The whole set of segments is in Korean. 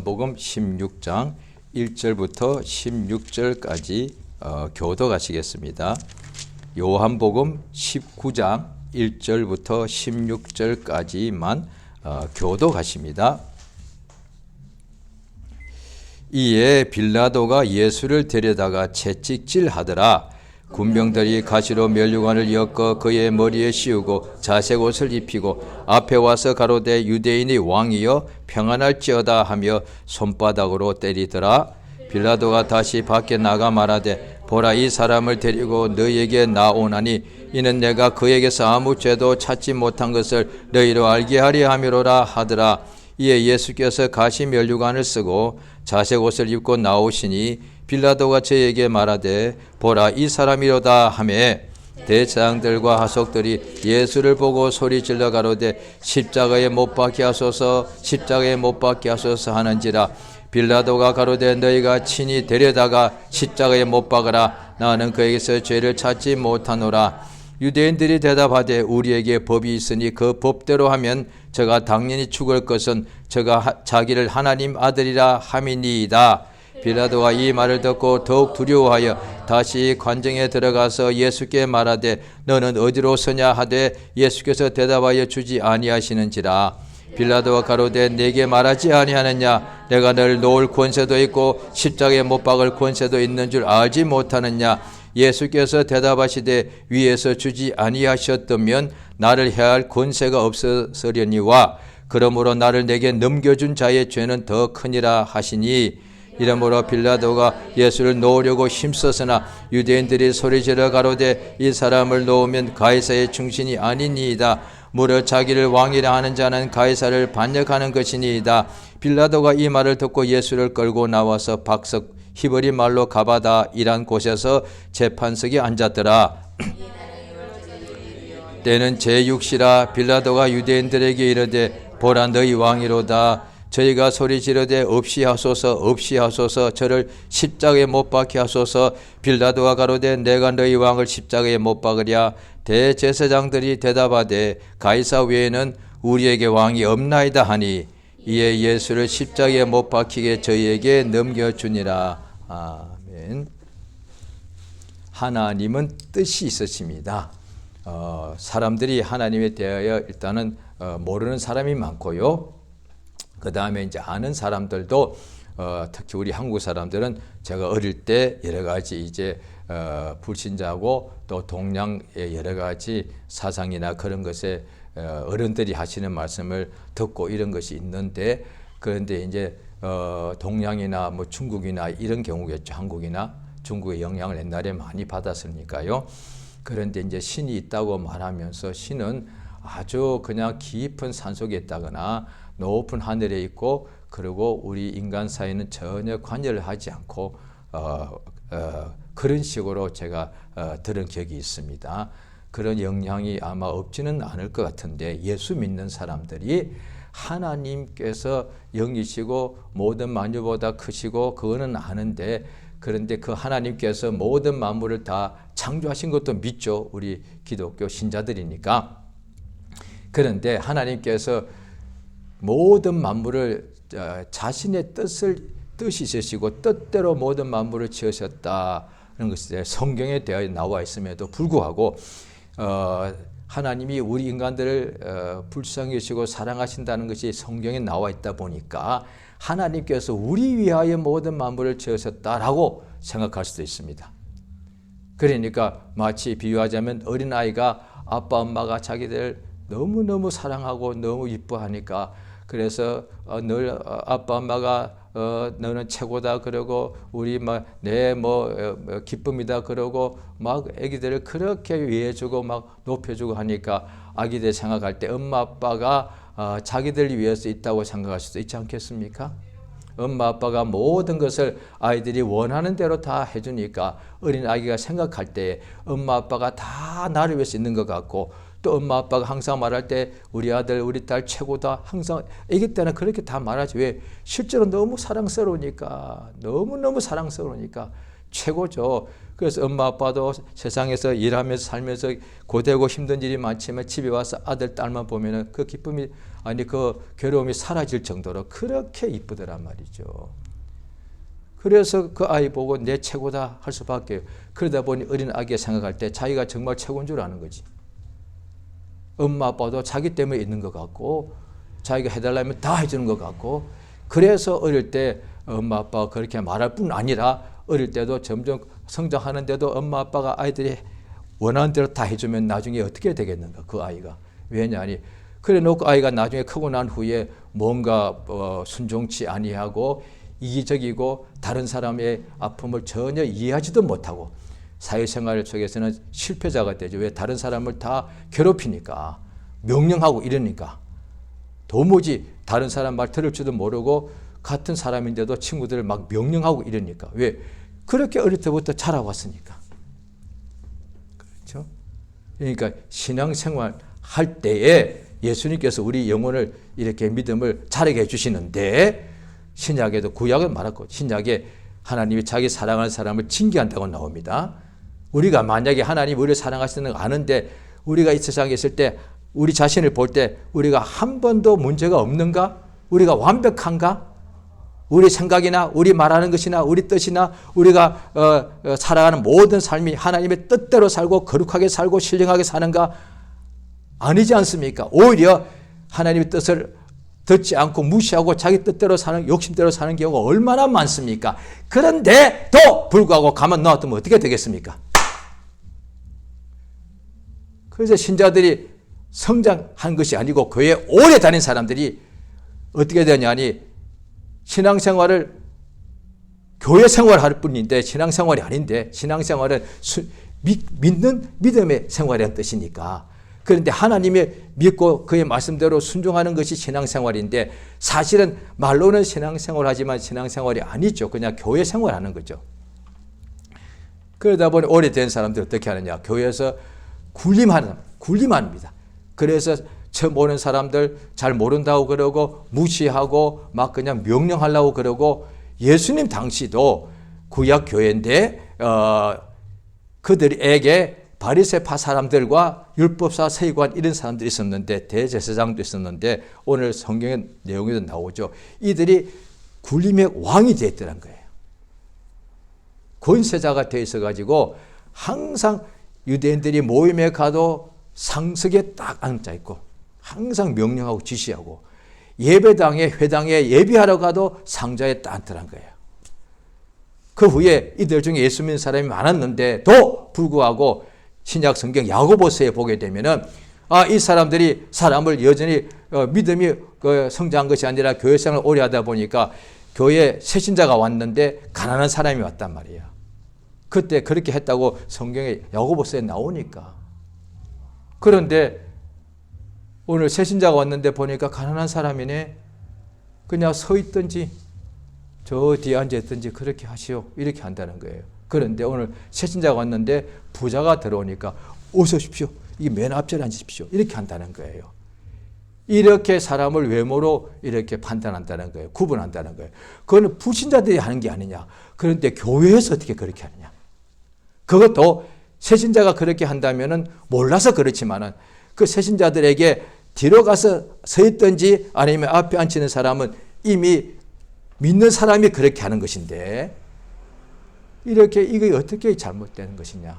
복음 16장 1절부터 16절까지 교독하시겠습니다. 요한복음 19장 1절부터 16절까지만 교독하십니다. 이에 빌라도가 예수를 데려다가 채찍질하더라. 군병들이 가시로 면류관을 엮어 그의 머리에 씌우고 자색 옷을 입히고 앞에 와서 가로되 유대인이 왕이여 평안할지어다 하며 손바닥으로 때리더라. 빌라도가 다시 밖에 나가 말하되 보라, 이 사람을 데리고 너희에게 나오나니 이는 내가 그에게서 아무 죄도 찾지 못한 것을 너희로 알게 하려 함이로라 하더라. 이에 예수께서 가시 면류관을 쓰고 자색 옷을 입고 나오시니 빌라도가 저에게 말하되 보라, 이 사람이로다 하매 대제사장들과 하석들이 예수를 보고 소리질러 가로되 십자가에 못 박게 하소서, 십자가에 못 박게 하소서 하는지라. 빌라도가 가로되 너희가 친히 데려다가 십자가에 못 박으라. 나는 그에게서 죄를 찾지 못하노라. 유대인들이 대답하되 우리에게 법이 있으니 그 법대로 하면 저가 당연히 죽을 것은 저가 자기를 하나님 아들이라 함이니이다. 빌라도가 이 말을 듣고 더욱 두려워하여 다시 관정에 들어가서 예수께 말하되 너는 어디로 서냐 하되 예수께서 대답하여 주지 아니하시는지라. 빌라도가 가로되 내게 말하지 아니하느냐? 내가 너를 놓을 권세도 있고 십자가에 못 박을 권세도 있는 줄 알지 못하느냐? 예수께서 대답하시되 위에서 주지 아니하셨다면 나를 해할 권세가 없었으려니와 그러므로 나를 내게 넘겨준 자의 죄는 더 크니라 하시니. 이러므로 빌라도가 예수를 놓으려고 힘썼으나 유대인들이 소리지르어 가로되 이 사람을 놓으면 가이사의 충신이 아니니이다. 무려 자기를 왕이라 하는 자는 가이사를 반역하는 것이니이다. 빌라도가 이 말을 듣고 예수를 끌고 나와서 박석 히브리 말로 가바다이란 곳에서 재판석에 앉았더라. 때는 제6시라. 빌라도가 유대인들에게 이르되 보라, 너희 왕이로다. 저희가 소리 지르되 없이 하소서, 없이 하소서, 저를 십자가에 못 박게 하소서. 빌라도가 가로되 내가 너희 왕을 십자가에 못 박으랴. 대제사장들이 대답하되 가이사 외에는 우리에게 왕이 없나이다 하니. 이에 예수를 십자가에 못 박히게 저희에게 넘겨주니라. 아멘. 하나님은 뜻이 있으십니다. 사람들이 하나님에 대하여 일단은 모르는 사람이 많고요. 그 다음에 이제 아는 사람들도 특히 우리 한국 사람들은 제가 어릴 때 여러 가지 이제 불신자고 또 동양의 여러 가지 사상이나 그런 것에 어른들이 하시는 말씀을 듣고 이런 것이 있는데, 그런데 이제 동양이나 뭐 중국이나 이런 경우겠죠. 한국이나 중국의 영향을 옛날에 많이 받았으니까요. 그런데 이제 신이 있다고 말하면서 신은 아주 그냥 깊은 산속에 있다거나 높은 하늘에 있고, 그리고 우리 인간 사이는 전혀 관여를 하지 않고 그런 식으로 제가 들은 기억이 있습니다. 그런 영향이 아마 없지는 않을 것 같은데, 예수 믿는 사람들이 하나님께서 영이시고 모든 만유보다 크시고 그거는 아는데, 그런데 그 하나님께서 모든 만물을 다 창조하신 것도 믿죠. 우리 기독교 신자들이니까. 그런데 하나님께서 모든 만물을 자신의 뜻이 있으시고 뜻대로 모든 만물을 지으셨다는 것이 성경에 되어 나와 있음에도 불구하고 하나님이 우리 인간들을 불쌍히 여기시고 사랑하신다는 것이 성경에 나와 있다 보니까 하나님께서 우리 위하여 모든 만물을 지으셨다라고 생각할 수도 있습니다. 그러니까 마치 비유하자면 어린아이가 아빠 엄마가 자기들 너무너무 사랑하고 너무 이뻐하니까, 그래서 늘 아빠 엄마가 너는 최고다 그러고 우리 내 기쁨이다 그러고 막 아기들을 그렇게 위해주고 막 높여주고 하니까 아기들 생각할 때 엄마 아빠가 자기들 위해서 있다고 생각할 수도 있지 않겠습니까? 엄마 아빠가 모든 것을 아이들이 원하는 대로 다 해주니까 어린 아기가 생각할 때 엄마 아빠가 다 나를 위해서 있는 것 같고, 또 엄마 아빠가 항상 말할 때 우리 아들 우리 딸 최고다 항상 아기 때는 그렇게 다 말하지. 왜? 실제로 너무 사랑스러우니까, 너무너무 사랑스러우니까 최고죠. 그래서 엄마 아빠도 세상에서 일하면서 살면서 고되고 힘든 일이 많지만 집에 와서 아들 딸만 보면은 그 기쁨이 아니 그 괴로움이 사라질 정도로 그렇게 이쁘더란 말이죠. 그래서 그 아이 보고 내 최고다 할 수밖에. 그러다 보니 어린 아기가 생각할 때 자기가 정말 최고인 줄 아는 거지. 엄마 아빠도 자기 때문에 있는 것 같고 자기가 해달라면 다 해주는 것 같고, 그래서 어릴 때 엄마 아빠가 그렇게 말할 뿐 아니라 어릴 때도 점점 성장하는데도 엄마 아빠가 아이들이 원하는 대로 다 해주면 나중에 어떻게 되겠는가 그 아이가. 왜냐하니 그래 놓고 아이가 나중에 크고 난 후에 뭔가 순종치 아니하고 이기적이고 다른 사람의 아픔을 전혀 이해하지도 못하고 사회생활 속에서는 실패자가 되죠. 왜? 다른 사람을 다 괴롭히니까, 명령하고 이러니까. 도무지 다른 사람 말 들을 줄도 모르고 같은 사람인데도 친구들을 막 명령하고 이러니까. 왜? 그렇게 어릴 때부터 자라왔으니까. 그렇죠? 그러니까 신앙생활 할 때에 예수님께서 우리 영혼을 이렇게 믿음을 자라게 해주시는데, 신약에도 구약은 말했고 신약에 하나님이 자기 사랑하는 사람을 징계한다고 나옵니다. 우리가 만약에 하나님 우리를 사랑하시는 거 아는데 우리가 이 세상에 있을 때 우리 자신을 볼 때 우리가 한 번도 문제가 없는가? 우리가 완벽한가? 우리 생각이나 우리 말하는 것이나 우리 뜻이나 우리가 살아가는 모든 삶이 하나님의 뜻대로 살고 거룩하게 살고 신령하게 사는가? 아니지 않습니까? 오히려 하나님의 뜻을 듣지 않고 무시하고 자기 뜻대로 사는, 욕심대로 사는 경우가 얼마나 많습니까? 그런데도 불구하고 가만 놔두면 어떻게 되겠습니까? 그래서 신자들이 성장한 것이 아니고 교회에 오래 다닌 사람들이 어떻게 되냐니 신앙생활을 교회 생활할 뿐인데 신앙생활이 아닌데, 신앙생활은 믿는 믿음의 생활이라는 뜻이니까. 그런데 하나님의 믿고 그의 말씀대로 순종하는 것이 신앙생활인데 사실은 말로는 신앙생활하지만 신앙생활이 아니죠. 그냥 교회 생활하는 거죠. 그러다 보니 오래된 사람들이 어떻게 하느냐. 교회에서 군림합니다. 그래서 처음 오는 사람들 잘 모른다고 그러고 무시하고 막 그냥 명령하려고 그러고, 예수님 당시도 구약 교회인데 그들에게 바리새파 사람들과 율법사 서기관 이런 사람들이 있었는데, 대제사장도 있었는데 오늘 성경의 내용에도 나오죠. 이들이 군림의 왕이 되었더란 거예요. 권세자가 되어 있어가지고 항상 유대인들이 모임에 가도 상석에 딱 앉아 있고 항상 명령하고 지시하고, 예배당에 회당에 예배하러 가도 상자에 딱 앉더란 거예요. 그 후에 이들 중에 예수 믿는 사람이 많았는데도 불구하고 신약 성경 야고보서에 보게 되면은 이 사람들이 사람을 여전히 믿음이 성장한 것이 아니라 교회 생활을 오래 하다 보니까 교회에 새신자가 왔는데 가난한 사람이 왔단 말이에요. 그때 그렇게 했다고 성경에 야고보서에 나오니까. 그런데 오늘 새신자가 왔는데 보니까 가난한 사람이네. 그냥 서 있든지 저 뒤에 앉아 있든지 그렇게 하시오. 이렇게 한다는 거예요. 그런데 오늘 새신자가 왔는데 부자가 들어오니까 어서 오십시오. 이게 맨 앞자리에 앉으십시오. 이렇게 한다는 거예요. 이렇게 사람을 외모로 이렇게 판단한다는 거예요. 구분한다는 거예요. 그거는 불신자들이 하는 게 아니냐. 그런데 교회에서 어떻게 그렇게 하느냐. 그것도 새신자가 그렇게 한다면은 몰라서 그렇지만은 그 새신자들에게 뒤로 가서 서 있든지 아니면 앞에 앉히는 사람은 이미 믿는 사람이 그렇게 하는 것인데, 이렇게 이게 어떻게 잘못되는 것이냐.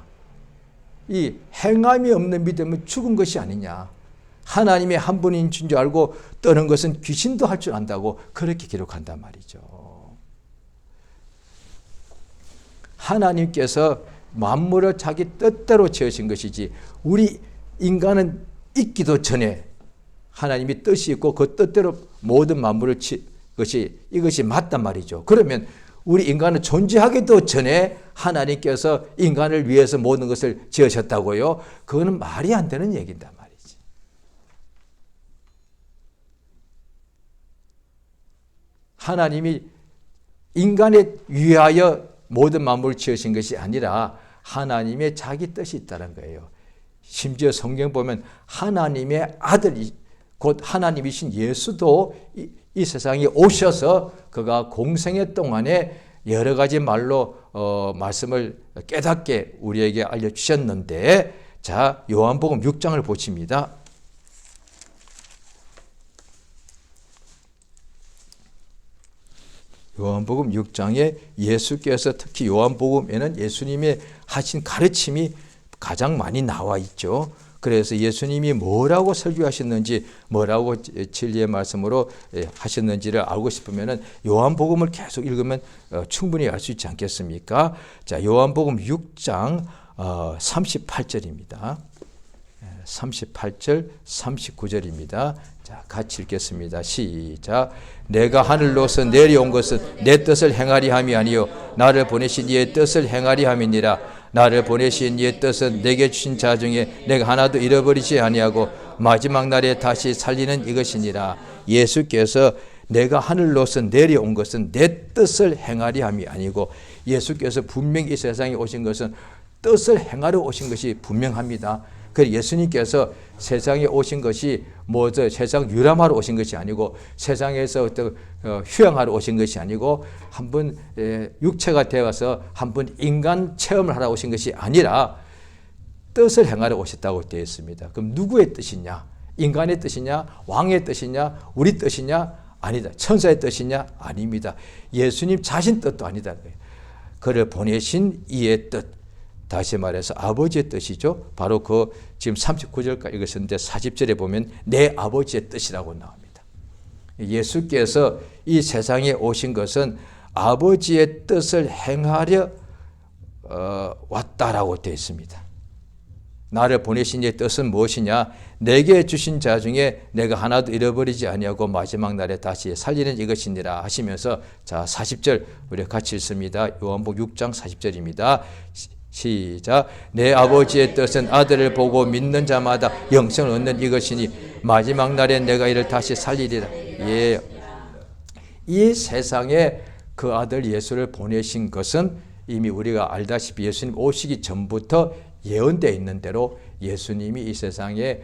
이 행함이 없는 믿음은 죽은 것이 아니냐. 하나님의 한 분인 줄 알고 떠는 것은 귀신도 할 줄 안다고 그렇게 기록한단 말이죠. 하나님께서 만물을 자기 뜻대로 지으신 것이지, 우리 인간은 있기도 전에 하나님이 뜻이 있고 그 뜻대로 모든 만물을 이것이 맞단 말이죠. 그러면 우리 인간은 존재하기도 전에 하나님께서 인간을 위해서 모든 것을 지으셨다고요? 그거는 말이 안 되는 얘기인단 말이지. 하나님이 인간에 위하여 모든 만물을 지으신 것이 아니라 하나님의 자기 뜻이 있다는 거예요. 심지어 성경 보면 하나님의 아들이 곧 하나님이신 예수도 이 세상에 오셔서 그가 공생애 동안에 여러 가지 말로 말씀을 깨닫게 우리에게 알려주셨는데, 자, 요한복음 6장을 보십니다. 요한복음 6장에 예수께서 특히 요한복음에는 예수님의 하신 가르침이 가장 많이 나와 있죠. 그래서 예수님이 뭐라고 설교하셨는지, 뭐라고 진리의 말씀으로 하셨는지를 알고 싶으면 요한복음을 계속 읽으면 충분히 알 수 있지 않겠습니까? 자, 요한복음 6장 38절입니다. 38절, 39절입니다. 자, 같이 읽겠습니다. 시작. 내가 하늘로서 내려온 것은 내 뜻을 행하리 함이 아니요 나를 보내신 이의 뜻을 행하리 함이니라. 나를 보내신 이의 뜻은 내게 주신 자 중에 내가 하나도 잃어버리지 아니하고 마지막 날에 다시 살리는 이것이니라. 예수께서 내가 하늘로서 내려온 것은 내 뜻을 행하리 함이 아니고, 예수께서 분명히 이 세상에 오신 것은 뜻을 행하러 오신 것이 분명합니다. 그래서 예수님께서 세상에 오신 것이 세상 유람하러 오신 것이 아니고, 세상에서 어떤 휴양하러 오신 것이 아니고, 한번 육체가 되어서 한번 인간 체험을 하러 오신 것이 아니라 뜻을 행하러 오셨다고 되어 있습니다. 그럼 누구의 뜻이냐? 인간의 뜻이냐? 왕의 뜻이냐? 우리 뜻이냐? 아니다. 천사의 뜻이냐? 아닙니다. 예수님 자신 뜻도 아니다. 그를 보내신 이의 뜻. 다시 말해서 아버지의 뜻이죠. 바로 그 지금 39절까지 읽으셨는데 40절에 보면 내 아버지의 뜻이라고 나옵니다. 예수께서 이 세상에 오신 것은 아버지의 뜻을 행하려 왔다라고 되어 있습니다. 나를 보내신 이의 뜻은 무엇이냐? 내게 주신 자 중에 내가 하나도 잃어버리지 아니하고 마지막 날에 다시 살리는 이것이니라 하시면서, 자, 40절 우리 같이 읽습니다. 요한복음 6장 40절입니다. 시작. 내 아버지의 뜻은 아들을 보고 믿는 자마다 영생을 얻는 이것이니 마지막 날에 내가 이를 다시 살리리라. 예. 이 세상에 그 아들 예수를 보내신 것은 이미 우리가 알다시피 예수님 오시기 전부터 예언되어 있는 대로 예수님이 이 세상에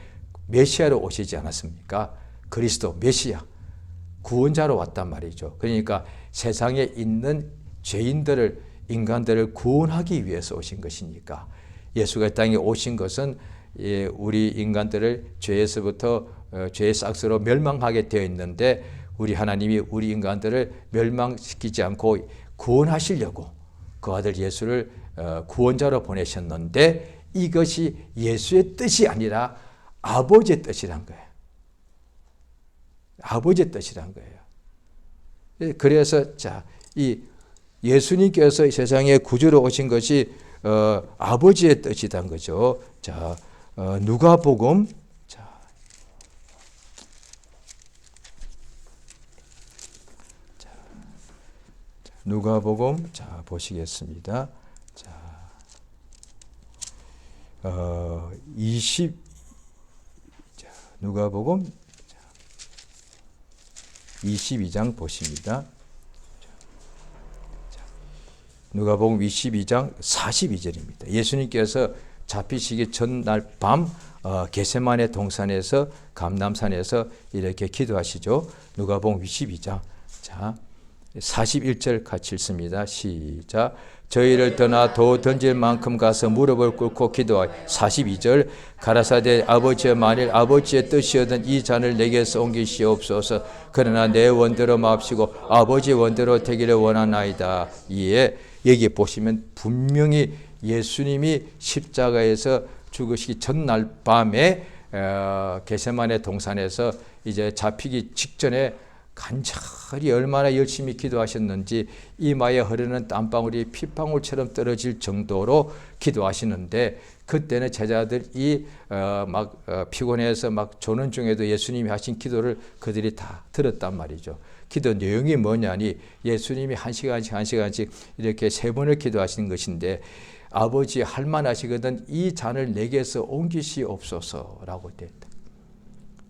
메시아로 오시지 않았습니까? 그리스도 메시아 구원자로 왔단 말이죠. 그러니까 세상에 있는 죄인들을, 인간들을 구원하기 위해서 오신 것이니까, 예수가 이 땅에 오신 것은 우리 인간들을 죄에서부터 죄의 싹스로 멸망하게 되어 있는데, 우리 하나님이 우리 인간들을 멸망시키지 않고 구원하시려고 그 아들 예수를 구원자로 보내셨는데, 이것이 예수의 뜻이 아니라 아버지의 뜻이란 거예요. 아버지의 뜻이란 거예요. 그래서 자, 이 예수님께서 이 세상에 구주로 오신 것이 아버지의 뜻이란 거죠. 자, 누가복음, 누가복음, 자, 보시겠습니다. 자, 누가복음 22장 보십니다. 누가복음 22장 42절입니다. 예수님께서 잡히시기 전날 밤 겟세마네 동산에서, 감람산에서 이렇게 기도하시죠. 누가복음 22장, 자, 41절 같이 읽습니다. 시작. 저희를 떠나 도 던질 만큼 가서 무릎을 꿇고 기도하여. 42절. 가라사대 아버지여, 만일 아버지의 뜻이었던 이 잔을 내게서 옮기시옵소서. 그러나 내 원대로 마옵시고 아버지의 원대로 되기를 원하나이다. 이에 여기 보시면 분명히 예수님이 십자가에서 죽으시기 전날 밤에 겟세마네 동산에서 이제 잡히기 직전에 간절히 얼마나 열심히 기도하셨는지 이마에 흐르는 땀방울이 핏방울처럼 떨어질 정도로 기도하시는데, 그때는 제자들이 막 피곤해서 막 조는 중에도 예수님이 하신 기도를 그들이 다 들었단 말이죠. 기도 내용이 뭐냐니, 예수님이 한 시간씩 이렇게 3번을 기도하시는 것인데, 아버지 할만하시거든 이 잔을 내게서 옮기시옵소서라고 됐다.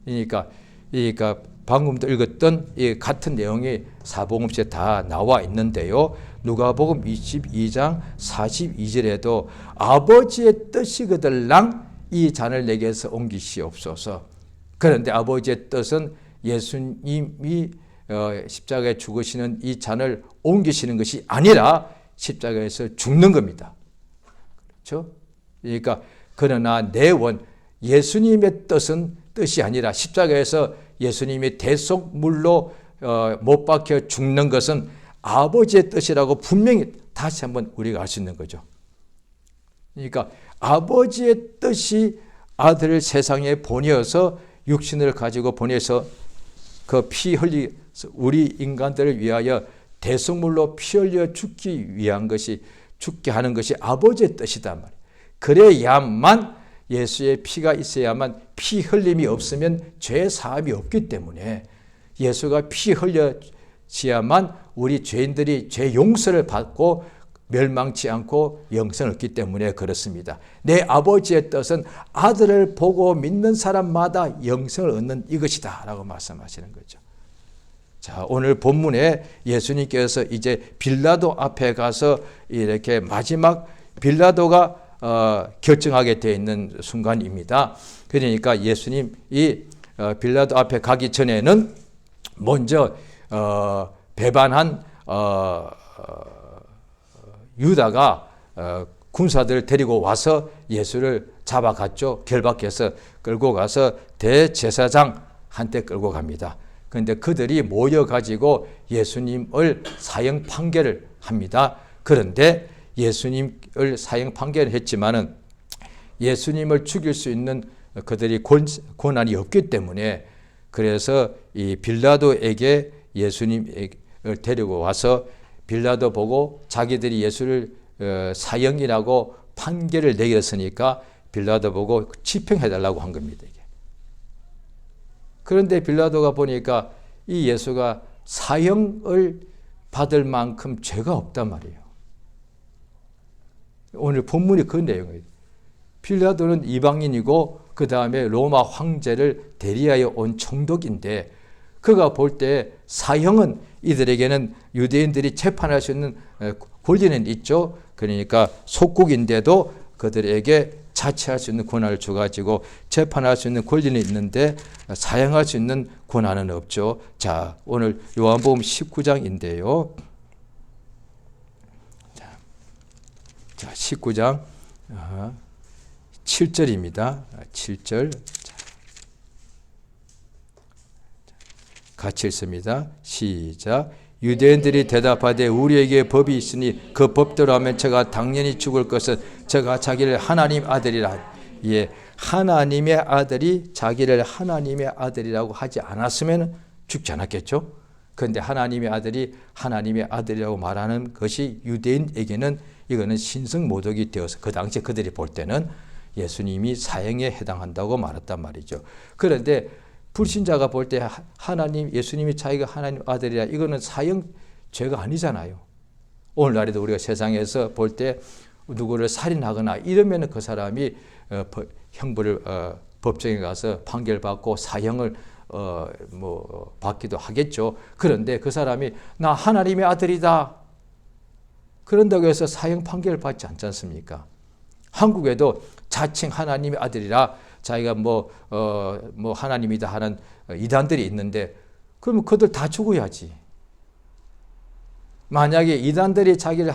그러니까 방금도 읽었던 이 같은 내용이 사복음서에 다 나와 있는데요. 누가복음 22장 42절에도 아버지의 뜻이거들랑 이 잔을 내게서 옮기시옵소서. 그런데 아버지의 뜻은 예수님이 십자가에 죽으시는 이 잔을 옮기시는 것이 아니라 십자가에서 죽는 겁니다. 그렇죠? 그러니까 그러나 내 예수님의 뜻이 아니라 십자가에서 예수님이 대속물로 못 박혀 죽는 것은 아버지의 뜻이라고 분명히 다시 한번 우리가 알 수 있는 거죠. 그러니까 아버지의 뜻이 아들을 세상에 보내어서 육신을 가지고 보내서 그 피 흘리 우리 인간들을 위하여 대속물로 피 흘려 죽기 위한 것이 죽게 하는 것이 아버지의 뜻이단 말이에요. 그래야만 예수의 피가 있어야만 피 흘림이 없으면 죄 사함이 없기 때문에 예수가 피 흘려지야만 우리 죄인들이 죄 용서를 받고 멸망치 않고 영생을 얻기 때문에 그렇습니다. 내 아버지의 뜻은 아들을 보고 믿는 사람마다 영생을 얻는 이것이다 라고 말씀하시는 거죠. 자, 오늘 본문에 예수님께서 이제 빌라도 앞에 가서 이렇게 마지막 빌라도가 결정하게 되어 있는 순간입니다. 그러니까 예수님이 빌라도 앞에 가기 전에는 먼저 배반한 유다가 군사들을 데리고 와서 예수를 잡아갔죠. 결박해서 끌고 가서 대제사장한테 끌고 갑니다. 그런데 그들이 모여가지고 예수님을 사형 판결을 합니다. 그런데 예수님을 사형 판결을 했지만은 예수님을 죽일 수 있는 그들이 권한이 없기 때문에 그래서 이 빌라도에게 예수님을 데리고 와서 빌라도 보고 자기들이 예수를 사형이라고 판결을 내렸으니까 빌라도 보고 집행해달라고 한 겁니다. 이게. 그런데 빌라도가 보니까 이 예수가 사형을 받을 만큼 죄가 없단 말이에요. 오늘 본문이 그 내용이에요. 빌라도는 이방인이고 그 다음에 로마 황제를 대리하여 온 총독인데 그가 볼 때 사형은 이들에게는 유대인들이 재판할 수 있는 권리는 있죠. 그러니까 속국인데도 그들에게 자치할 수 있는 권한을 줘가지고 재판할 수 있는 권리는 있는데 사형할 수 있는 권한은 없죠. 자, 오늘 요한복음 19장인데요. 자, 19장 7절입니다. 7절. 같이 읽습니다. 시작. 유대인들이 대답하되 우리에게 법이 있으니 그 법대로 하면 저가 당연히 죽을 것은 저가 자기를 하나님 아들이라. 예, 하나님의 아들이 자기를 하나님의 아들이라고 하지 않았으면 죽지 않았겠죠. 그런데 하나님의 아들이 하나님의 아들이라고 말하는 것이 유대인에게는 이거는 신성모독이 되어서 그 당시 그들이 볼 때는 예수님이 사형에 해당한다고 말했단 말이죠. 그런데 불신자가 볼 때 하나님, 예수님이 자기가 하나님 아들이라 이거는 사형 죄가 아니잖아요. 오늘날에도 우리가 세상에서 볼 때 누구를 살인하거나 이러면 그 사람이 형벌을 법정에 가서 판결받고 사형을 받기도 하겠죠. 그런데 그 사람이 나 하나님의 아들이다. 그런다고 해서 사형 판결을 받지 않지 않습니까? 한국에도 자칭 하나님의 아들이라 자기가 하나님이다 하는 이단들이 있는데 그러면 그들 다 죽어야지. 만약에 이단들이 자기를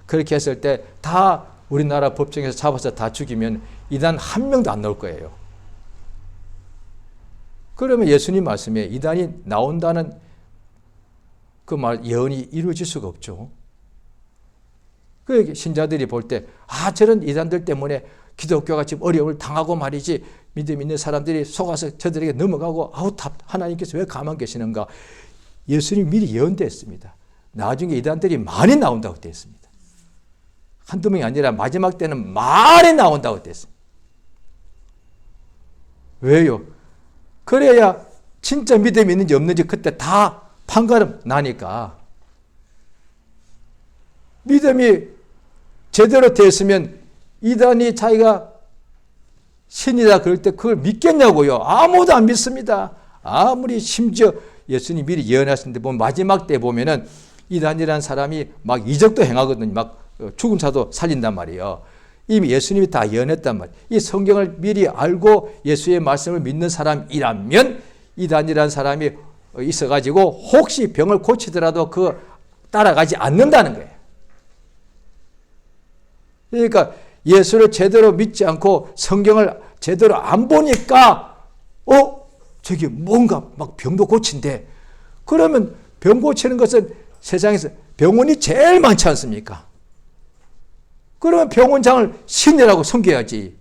그렇게 했을 때 다 우리나라 법정에서 잡아서 다 죽이면 이단 한 명도 안 나올 거예요. 그러면 예수님 말씀에 이단이 나온다는 그 말 예언이 이루어질 수가 없죠. 그 신자들이 볼 때 저런 이단들 때문에 기독교가 지금 어려움을 당하고 말이지 믿음 있는 사람들이 속아서 저들에게 넘어가고 하나님께서 왜 가만 계시는가. 예수님이 미리 예언됐습니다. 나중에 이단들이 많이 나온다고 되어 있습니다. 한두 명이 아니라 마지막 때는 많이 나온다고 되어 있습니다. 왜요? 그래야 진짜 믿음이 있는지 없는지 그때 다 판가름 나니까. 믿음이 제대로 됐으면 이단이 자기가 신이다 그럴 때 그걸 믿겠냐고요. 아무도 안 믿습니다. 아무리 심지어 예수님이 미리 예언하셨는데 보면 마지막 때 보면은 이단이라는 사람이 막 이적도 행하거든요. 막 죽은 자도 살린단 말이에요. 이미 예수님이 다 예언했단 말이에요. 이 성경을 미리 알고 예수의 말씀을 믿는 사람이라면 이단이라는 사람이 있어가지고 혹시 병을 고치더라도 그 따라가지 않는다는 거예요. 그러니까 예수를 제대로 믿지 않고 성경을 제대로 안 보니까 저기 뭔가 막 병도 고친대. 그러면 병 고치는 것은 세상에서 병원이 제일 많지 않습니까? 그러면 병원장을 신이라고 섬겨야지.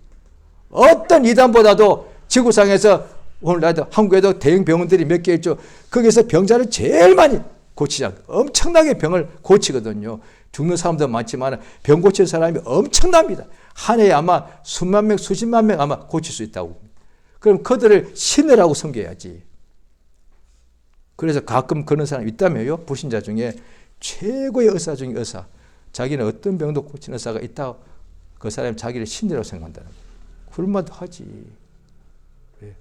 어떤 이단보다도 지구상에서 오늘날도 한국에도 대형 병원들이 몇 개 있죠. 거기서 병자를 제일 많이 고치지 않고 엄청나게 병을 고치거든요. 죽는 사람도 많지만 병 고치는 사람이 엄청납니다. 한 해에 아마 수만 명, 수십만 명 아마 고칠 수 있다고. 그럼 그들을 신이라고 섬겨야지. 그래서 가끔 그런 사람이 있다며요. 불신자 중에 최고의 의사 중에 의사. 자기는 어떤 병도 고치는 의사가 있다고 그 사람이 자기를 신이라고 생각한다는 거예요. 그럴만도 하지. 왜?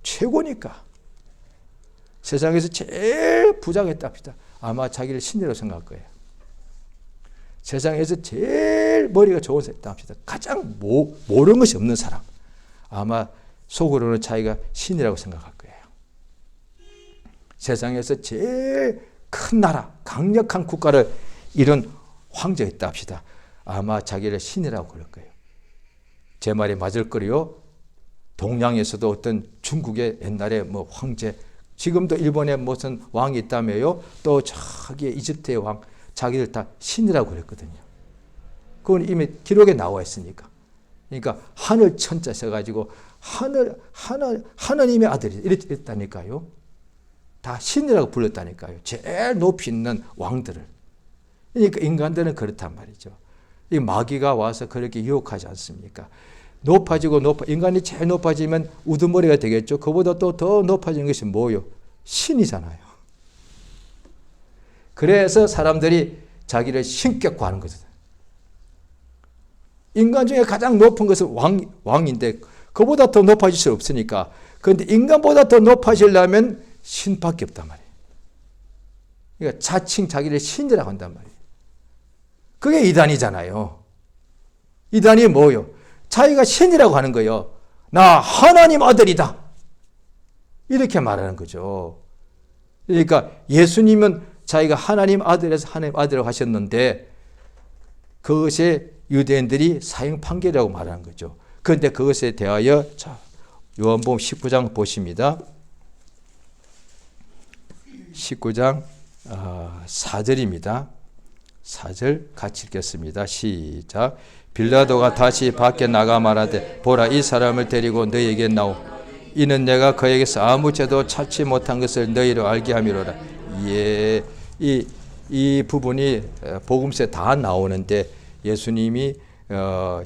최고니까. 세상에서 제일 부자겠다 합시다. 아마 자기를 신이라고 생각할 거예요. 세상에서 제일 머리가 좋은 사람 합시다. 가장 모르는 것이 없는 사람. 아마 속으로는 자기가 신이라고 생각할 거예요. 세상에서 제일 큰 나라, 강력한 국가를 이룬 황제가 있다 합시다. 아마 자기를 신이라고 그럴 거예요. 제 말이 맞을 거요. 동양에서도 어떤 중국의 옛날에 뭐 황제, 지금도 일본에 무슨 왕이 있다며요. 또 저기 이집트의 왕, 자기들 다 신이라고 그랬거든요. 그건 이미 기록에 나와 있으니까. 그러니까 하늘 천자 써가지고 하느님의 아들이 이랬다니까요. 다 신이라고 불렀다니까요. 제일 높이 있는 왕들을. 그러니까 인간들은 그렇단 말이죠. 이 마귀가 와서 그렇게 유혹하지 않습니까? 높아지고 인간이 제일 높아지면 우두머리가 되겠죠. 그보다 또 더 높아지는 것이 뭐요? 신이잖아요. 그래서 사람들이 자기를 신격 구하는 거죠. 인간 중에 가장 높은 것은 왕인데 그보다 더 높아질 수 없으니까. 그런데 인간보다 더 높아지려면 신밖에 없단 말이에요. 그러니까 자칭 자기를 신이라고 한단 말이에요. 그게 이단이잖아요. 이단이 뭐요? 자기가 신이라고 하는 거예요. 나 하나님 아들이다. 이렇게 말하는 거죠. 그러니까 예수님은 자기가 하나님 아들에서 하나님 아들이라고 하셨는데 그것에 유대인들이 사형 판결이라고 말하는 거죠. 그런데 그것에 대하여 자, 요한복음 19장 보십니다. 19장 4절입니다. 4절 같이 읽겠습니다. 시작. 빌라도가 다시 밖에 나가 말하되 보라 이 사람을 데리고 너희에게 나오. 이는 내가 그에게서 아무 죄도 찾지 못한 것을 너희로 알게 함이로라. 예, 이 부분이 복음서에 다 나오는데 예수님이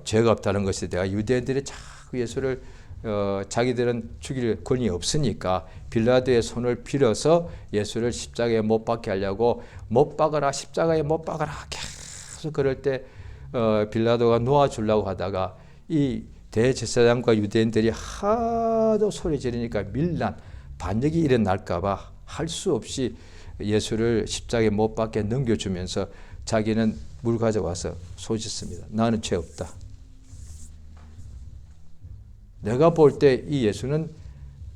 죄가 없다는 것에 대해 유대인들이 자꾸 예수를 자기들은 죽일 권이 없으니까 빌라도의 손을 빌어서 예수를 십자가에 못 박게 하려고 못 박아라 십자가에 못 박아라 계속 그럴 때 빌라도가 놓아주려고 하다가 이 대제사장과 유대인들이 하도 소리 지르니까 밀란 반역이 일어날까 봐 할 수 없이 예수를 십자가에 못 박게 넘겨주면서 자기는 물 가져와서 소짓습니다. 나는 죄 없다. 내가 볼 때 이 예수는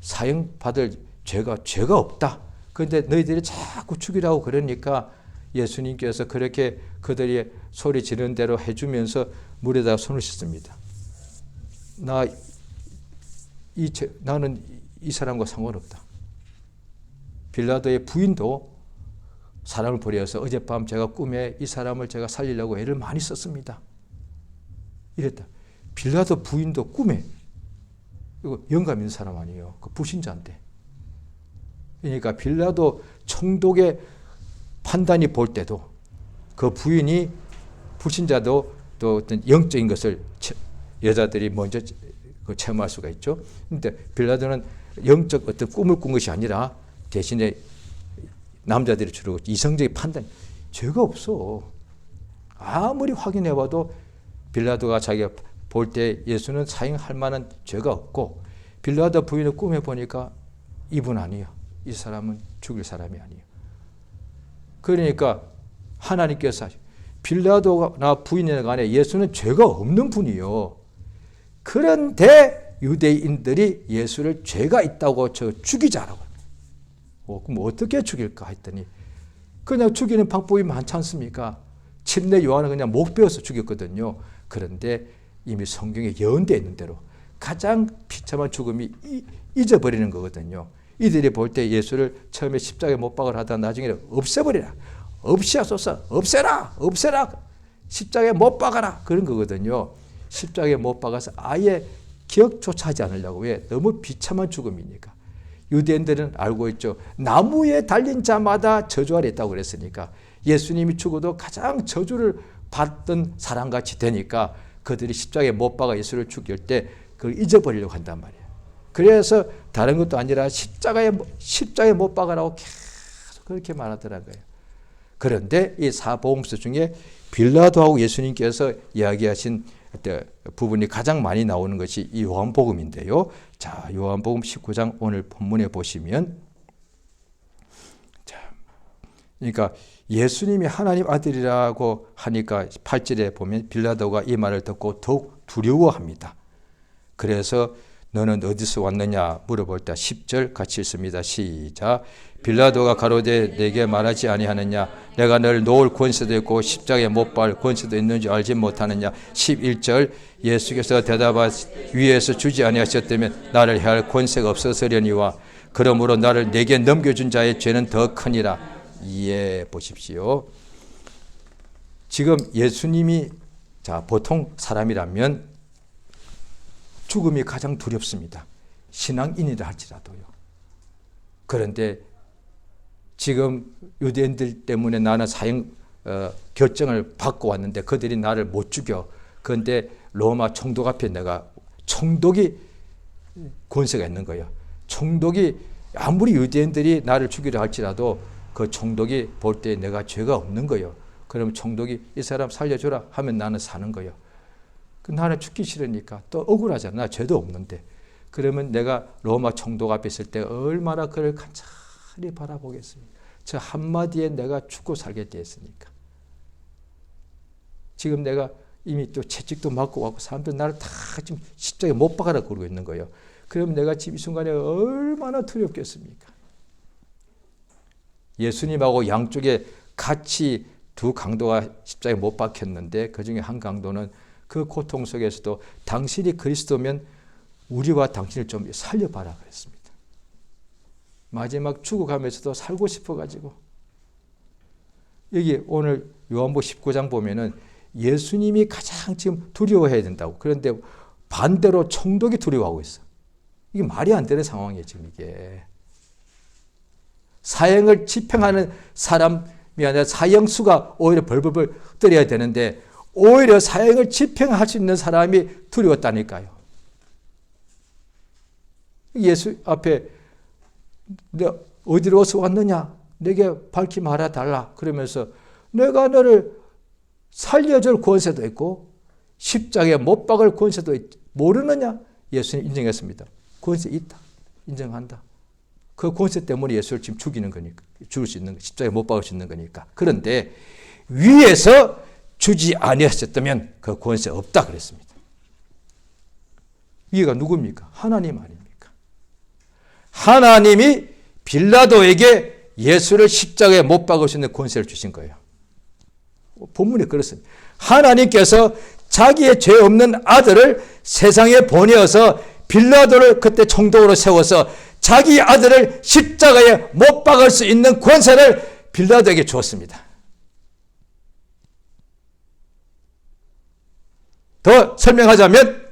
사형받을 죄가 없다. 그런데 너희들이 자꾸 죽이라고 그러니까 예수님께서 그렇게 그들이 소리 지르는 대로 해주면서 물에다가 손을 씻습니다. 나는 이 사람과 상관없다. 빌라도의 부인도 사람을 버려서 어젯밤 제가 꿈에 이 사람을 제가 살리려고 애를 많이 썼습니다. 이랬다. 빌라도 부인도 꿈에 이거 영감 있는 사람 아니에요. 그 불신자인데. 그러니까 빌라도 총독의 판단이 볼 때도 그 부인이 불신자도 또 어떤 영적인 것을 여자들이 먼저 체험할 수가 있죠. 그런데 빌라도는 영적 어떤 꿈을 꾼 것이 아니라 대신에 남자들이 주로 이성적인 판단, 죄가 없어. 아무리 확인해봐도 빌라도가 자기가 볼 때 예수는 사형할 만한 죄가 없고 빌라도 부인을 꿈에 보니까 이분 아니에요. 이 사람은 죽일 사람이 아니에요. 그러니까 하나님께서 빌라도나 부인이나 간에 예수는 죄가 없는 분이요. 그런데 유대인들이 예수를 죄가 있다고 죽이자라고. 그럼 어떻게 죽일까 했더니 그냥 죽이는 방법이 많지 않습니까? 침례 요한은 그냥 목 베어서 죽였거든요. 그런데 이미 성경에 예언되어 있는 대로 가장 비참한 죽음이 잊어버리는 거거든요. 이들이 볼 때 예수를 처음에 십자가에 못 박으려 하다 나중에 없애버리라. 없애소서. 없애라. 없애라. 십자가에 못 박아라. 그런 거거든요. 십자가에 못 박아서 아예 기억조차 하지 않으려고. 왜? 너무 비참한 죽음이니까. 유대인들은 알고 있죠. 나무에 달린 자마다 저주 아래 있다고 그랬으니까 예수님이 죽어도 가장 저주를 받던 사람같이 되니까 그들이 십자가에 못 박아 예수를 죽일 때 그걸 잊어버리려고 한단 말이에요. 그래서 다른 것도 아니라 십자가에 못 박아라고 계속 그렇게 말하더라고요. 그런데 이 사복음서 중에 빌라도하고 예수님께서 이야기하신 부분이 가장 많이 나오는 것이 이 요한복음인데요. 자, 요한복음 19장 오늘 본문에 보시면, 자, 그러니까 예수님이 하나님 아들이라고 하니까 8절에 보면 빌라도가 이 말을 듣고 더욱 두려워합니다. 그래서 너는 어디서 왔느냐 물어볼 때 10절 같이 읽습니다. 시작. 빌라도가 가로되 내게 말하지 아니하느냐 내가 너를 놓을 권세도 있고 십자가에 못 박을 권세도 있는 줄 알지 못하느냐. 11절 예수께서 대답하시되 위에서 주지 아니하셨다면 나를 해할 권세가 없어서려니와 그러므로 나를 내게 넘겨준 자의 죄는 더 크니라. 이해 보십시오. 지금 예수님이 보통 사람이라면 죽음이 가장 두렵습니다. 신앙인이라 할지라도요. 그런데 지금 유대인들 때문에 나는 사형 결정을 받고 왔는데 그들이 나를 못 죽여. 그런데 로마 총독 앞에 내가 총독이 권세가 있는 거예요. 총독이 아무리 유대인들이 나를 죽이려 할지라도 그 총독이 볼 때 내가 죄가 없는 거예요. 그럼 총독이 이 사람 살려줘라 하면 나는 사는 거예요. 나는 죽기 싫으니까 또 억울하잖아. 나 죄도 없는데. 그러면 내가 로마 총독 앞에 있을 때 얼마나 그를 간절히 바라보겠습니까? 저 한마디에 내가 죽고 살게 되었으니까. 지금 내가 이미 또 채찍도 맞고 왔고 사람들 나를 다 지금 십자가에 못 박아라 그러고 있는 거예요. 그럼 내가 지금 이 순간에 얼마나 두렵겠습니까? 예수님하고 양쪽에 같이 두 강도가 십자가에 못 박혔는데 그중에 한 강도는 그 고통 속에서도 당신이 그리스도면 우리와 당신을 좀 살려봐라 그랬습니다. 마지막 죽어가면서도 살고 싶어가지고. 여기 오늘 요한복음 19장 보면은 예수님이 가장 지금 두려워해야 된다고. 그런데 반대로 총독이 두려워하고 있어. 이게 말이 안 되는 상황이에요, 지금 이게. 사형을 집행하는 사람이 아니라 사형수가 오히려 벌벌벌 떨어야 되는데 오히려 사형을 집행할 수 있는 사람이 두려웠다니까요. 예수 앞에 너 어디로서 왔느냐? 내게 밝히 말해달라. 그러면서 내가 너를 살려줄 권세도 있고 십자가에 못 박을 권세도 있지. 모르느냐? 예수님 인정했습니다. 권세 있다. 인정한다. 그 권세 때문에 예수를 지금 죽이는 거니까. 죽을 수 있는 거. 십자가에 못 박을 수 있는 거니까. 그런데 위에서 주지 아니하셨다면 그 권세 없다 그랬습니다. 위가 누굽니까? 하나님 아닙니까? 하나님이 빌라도에게 예수를 십자가에 못 박을 수 있는 권세를 주신 거예요. 본문이 그렇습니다. 하나님께서 자기의 죄 없는 아들을 세상에 보내어서 빌라도를 그때 총독으로 세워서 자기 아들을 십자가에 못 박을 수 있는 권세를 빌라도에게 주었습니다. 더 설명하자면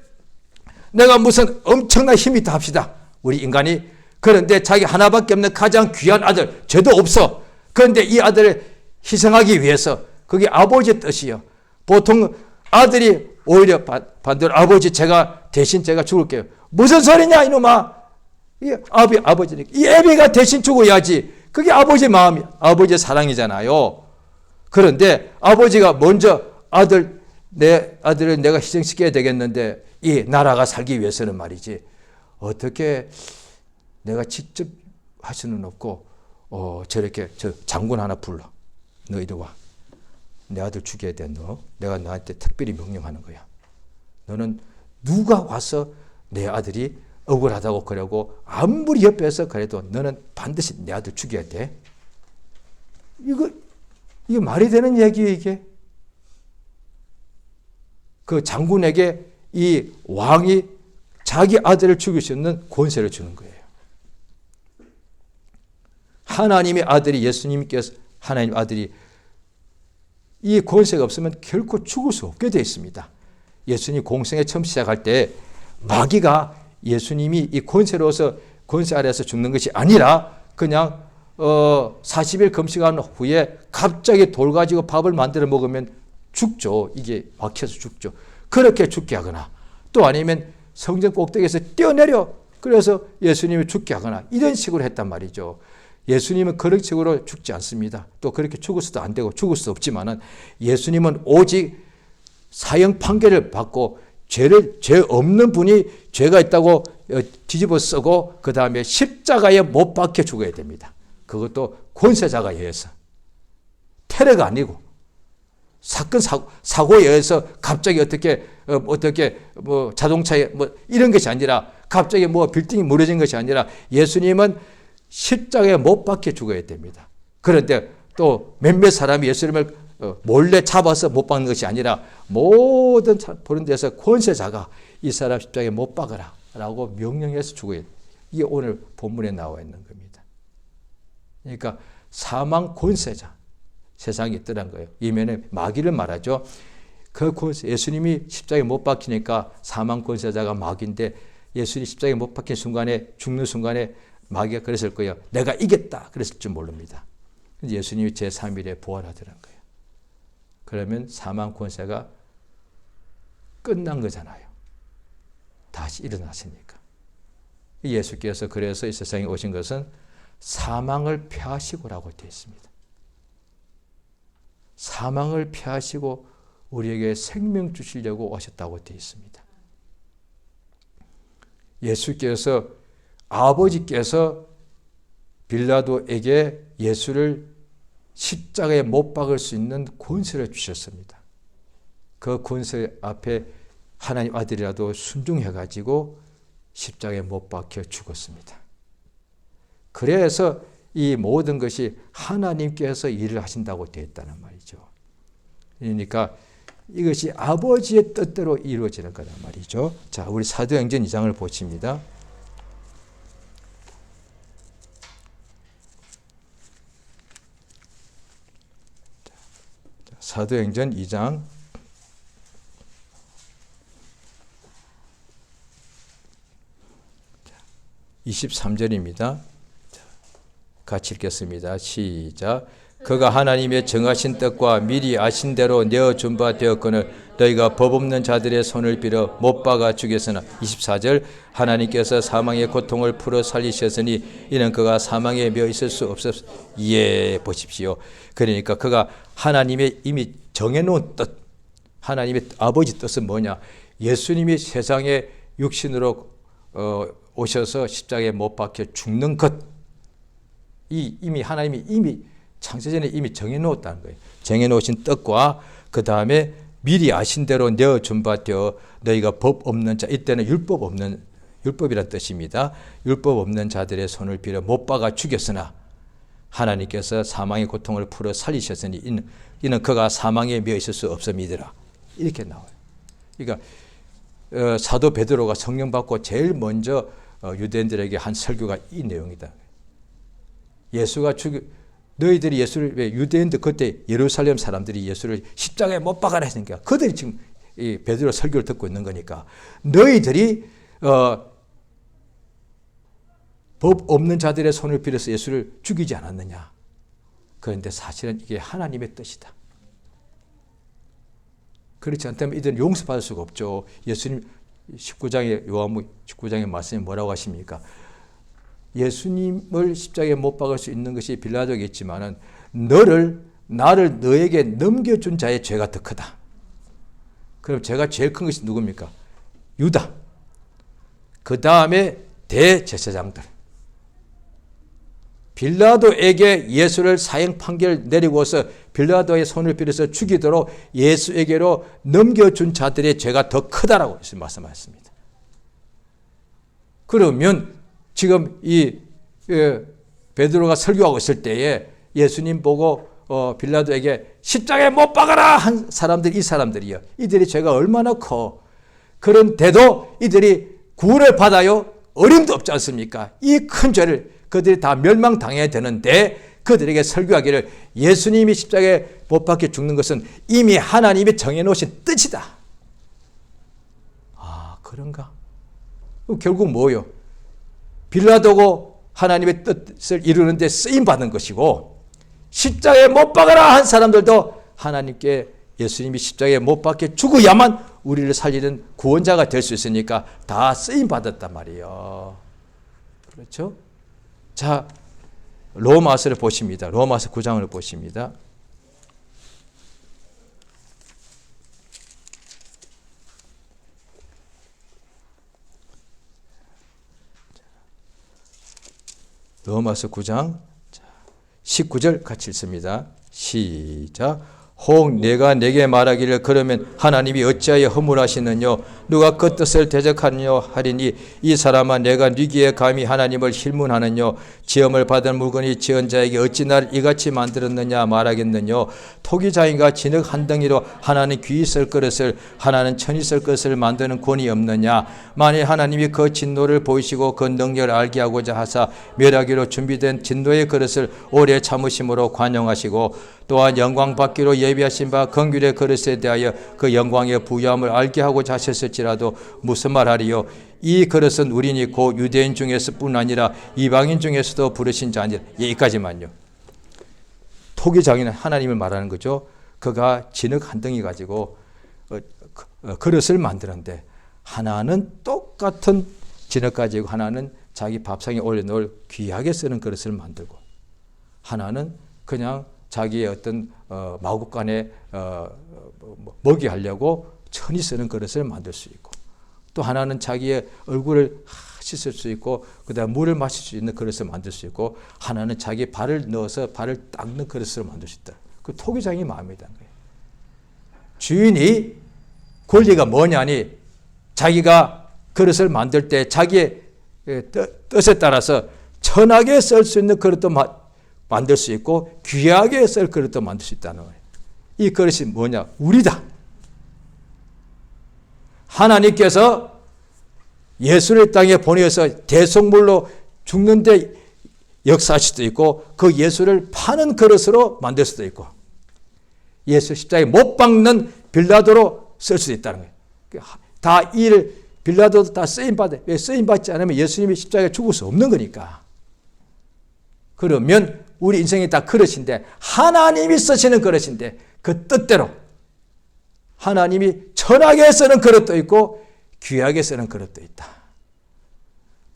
내가 무슨 엄청난 힘이 있다 합시다. 우리 인간이. 그런데 자기 하나밖에 없는 가장 귀한 아들, 죄도 없어. 그런데 이 아들을 희생하기 위해서 그게 아버지의 뜻이요. 보통 아들이 오히려 반대로 아버지 대신 제가 죽을게요. 무슨 소리냐 이놈아. 이 아버지니까. 이 애비가 대신 죽어야지. 그게 아버지의 마음이, 아버지의 사랑이잖아요. 그런데 아버지가 먼저 내 아들을 내가 희생시켜야 되겠는데 이 나라가 살기 위해서는 말이지. 어떻게 내가 직접 할 수는 없고 저렇게 장군 하나 불러. 너 이리 와. 내 아들 죽여야 돼. 내가 너한테 특별히 명령하는 거야. 너는 누가 와서 내 아들이 억울하다고 그러고 아무리 옆에서 그래도 너는 반드시 내 아들 죽여야 돼. 이게 말이 되는 얘기예요, 이게. 그 장군에게 이 왕이 자기 아들을 죽일 수 있는 권세를 주는 거예요. 하나님의 아들이 예수님께서 하나님 아들이 이 권세가 없으면 결코 죽을 수 없게 되어 있습니다. 예수님 공생에 처음 시작할 때 마귀가 예수님이 이 권세로서 권세 아래에서 죽는 것이 아니라 그냥 40일 금식한 후에 갑자기 돌 가지고 밥을 만들어 먹으면 죽죠. 이게 막혀서 죽죠. 그렇게 죽게 하거나 또 아니면 성전 꼭대기에서 뛰어내려 그래서 예수님이 죽게 하거나 이런 식으로 했단 말이죠. 예수님은 그런 식으로 죽지 않습니다. 또 그렇게 죽을 수도 안 되고 죽을 수 없지만은 예수님은 오직 사형 판결을 받고 죄 없는 분이 죄가 있다고 뒤집어 쓰고 그 다음에 십자가에 못 박혀 죽어야 됩니다. 그것도 권세자가 의해서 테러가 아니고 사건 사고에 의해서 갑자기 어떻게 뭐 자동차에 뭐 이런 것이 아니라 갑자기 뭐 빌딩이 무너진 것이 아니라 예수님은 십자가에 못 박혀 죽어야 됩니다. 그런데 또 몇몇 사람이 예수님을 몰래 잡아서 못 박는 것이 아니라 모든 보는 데서 권세자가 이 사람 십자가에 못 박아라 라고 명령해서 죽어야 돼요. 이게 오늘 본문에 나와 있는 겁니다. 그러니까 사망 권세자 세상에 있더란 거예요. 이면에 마귀를 말하죠. 그 권세, 예수님이 십자가에 못 박히니까 사망 권세자가 마귀인데 예수님이 십자가에 못 박힌 순간에 죽는 순간에 마귀가 그랬을 거예요. 내가 이겼다 그랬을 줄 모릅니다. 예수님이 제3일에 부활하더란 거예요. 그러면 사망 권세가 끝난 거잖아요. 다시 일어났으니까. 예수께서 그래서 이 세상에 오신 것은 사망을 패하시고라고 되어 있습니다. 사망을 패하시고 우리에게 생명 주시려고 오셨다고 되어 있습니다. 예수께서 아버지께서 빌라도에게 예수를 십자가에 못 박을 수 있는 권세를 주셨습니다. 그 권세 앞에 하나님 아들이라도 순종해가지고 십자가에 못 박혀 죽었습니다. 그래서 이 모든 것이 하나님께서 일을 하신다고 되어 있다는 말이죠. 그러니까 이것이 아버지의 뜻대로 이루어지는 거란 말이죠. 자, 우리 사도행전 2장을 보십니다. 사도행전 2장 23절입니다. 같이 읽겠습니다. 시작. 그가 하나님의 정하신 뜻과 미리 아신 대로 내어준 바 되었거늘 너희가 법 없는 자들의 손을 빌어 못 박아 죽였으나 24절 하나님께서 사망의 고통을 풀어 살리셨으니 이는 그가 사망에 며 있을 수 없었. 예, 보십시오. 그러니까 그가 하나님의 이미 정해놓은 뜻, 하나님의 아버지 뜻은 뭐냐? 예수님이 세상에 육신으로 오셔서 십자가에 못 박혀 죽는 것, 이미 하나님이 이미 창세전에 이미 정해놓았다는 거예요. 정해놓으신 뜻과 그 다음에 미리 아신 대로 내어준 바 되어 너희가 법 없는 자, 이때는 율법이란 뜻입니다. 율법 없는 자들의 손을 빌어 못 박아 죽였으나 하나님께서 사망의 고통을 풀어 살리셨으니 이는 그가 사망에 며 있을 수 없음이더라. 이렇게 나와요. 그러니까 사도 베드로가 성령 받고 제일 먼저 유대인들에게 한 설교가 이 내용이다. 예수가 너희들이 예수를, 왜 유대인들 그때 예루살렘 사람들이 예수를 십자가에 못 박아라 했으니까 그들이 지금 이 베드로 설교를 듣고 있는 거니까 너희들이 법 없는 자들의 손을 빌어서 예수를 죽이지 않았느냐. 그런데 사실은 이게 하나님의 뜻이다. 그렇지 않다면 이들은 용서받을 수가 없죠. 예수님 19장의 요한복음 19장의 말씀이 뭐라고 하십니까? 예수님을 십자가에 못 박을 수 있는 것이 빌라도겠지만은 나를 너에게 넘겨준 자의 죄가 더 크다. 그럼 죄가 제일 큰 것이 누굽니까? 유다. 그 다음에 대제사장들. 빌라도에게 예수를 사형 판결 내리고서 빌라도의 손을 빌어서 죽이도록 예수에게로 넘겨준 자들의 죄가 더 크다라고 말씀하셨습니다. 그러면 지금 이 베드로가 설교하고 있을 때에 예수님 보고 빌라도에게 십자가에 못 박아라 한 사람들, 이 사람들이요. 이들이 죄가 얼마나 커. 그런데도 이들이 구원을 받아요. 어림도 없지 않습니까? 이 큰 죄를 그들이 다 멸망당해야 되는데 그들에게 설교하기를 예수님이 십자가에 못 박혀 죽는 것은 이미 하나님이 정해놓으신 뜻이다. 아, 그런가? 결국 뭐요? 빌라도고 하나님의 뜻을 이루는 데 쓰임받은 것이고 십자가에 못 박아라 한 사람들도 하나님께 예수님이 십자가에 못 박혀 죽어야만 우리를 살리는 구원자가 될 수 있으니까 다 쓰임받았단 말이에요. 그렇죠? 자, 로마서를 보십니다. 로마서 9장을 보십니다. 로마서 9장 19절 같이 읽습니다. 시작. 혹 내가 내게 말하기를 그러면 하나님이 어찌하여 허물하시느뇨 누가 그 뜻을 대적하느뇨 하리니 이 사람아 내가 네기에 감히 하나님을 힐문하느뇨 지음을 받은 물건이 지은 자에게 어찌 나를 이같이 만들었느냐 말하겠느뇨 토기장이가 진흙 한 덩이로 하나는 귀 있을 그릇을 하나는 천 있을 것을 만드는 권이 없느냐 만일 하나님이 그 진노를 보이시고 그 능력을 알게 하고자 하사 멸하기로 준비된 진노의 그릇을 오래 참으심으로 관용하시고 또한 영광 받기로 예비하신 바 긍휼의 그릇에 대하여 그 영광의 부유함을 알게 하고자 하셨을지라도 무슨 말하리요 이 그릇은 우리니 곧 유대인 중에서 뿐 아니라 이방인 중에서도 부르신 자 아니라 여기까지만요. 토기장이는 하나님을 말하는 거죠. 그가 진흙 한 덩이 가지고 그릇을 만드는데 하나는 똑같은 진흙 가지고 하나는 자기 밥상에 올려놓을 귀하게 쓰는 그릇을 만들고 하나는 그냥 자기의 어떤 마구간에 먹이 하려고 천이 쓰는 그릇을 만들 수 있고 또 하나는 자기의 얼굴을 씻을 수 있고 그다음 물을 마실 수 있는 그릇을 만들 수 있고 하나는 자기 발을 넣어서 발을 닦는 그릇을 만들 수 있다. 그 토기장이 마음에 드는 거예요. 주인이 권리가 뭐냐니 자기가 그릇을 만들 때 자기의 뜻에 따라서 천하게 쓸 수 있는 그릇도 만들 수 있고 귀하게 쓸 그릇도 만들 수 있다는 거예요. 이 그릇이 뭐냐? 우리다. 하나님께서 예수를 땅에 보내서 대속물로 죽는데 역사할 수도 있고 그 예수를 파는 그릇으로 만들 수도 있고 예수 십자가에 못 박는 빌라도로 쓸 수도 있다는 거예요. 다 일 빌라도도 다 쓰임받아. 왜 쓰임받지 않으면 예수님이 십자가에 죽을 수 없는 거니까. 그러면 우리 인생이 다 그릇인데 하나님이 쓰시는 그릇인데 그 뜻대로 하나님이 천하게 쓰는 그릇도 있고 귀하게 쓰는 그릇도 있다.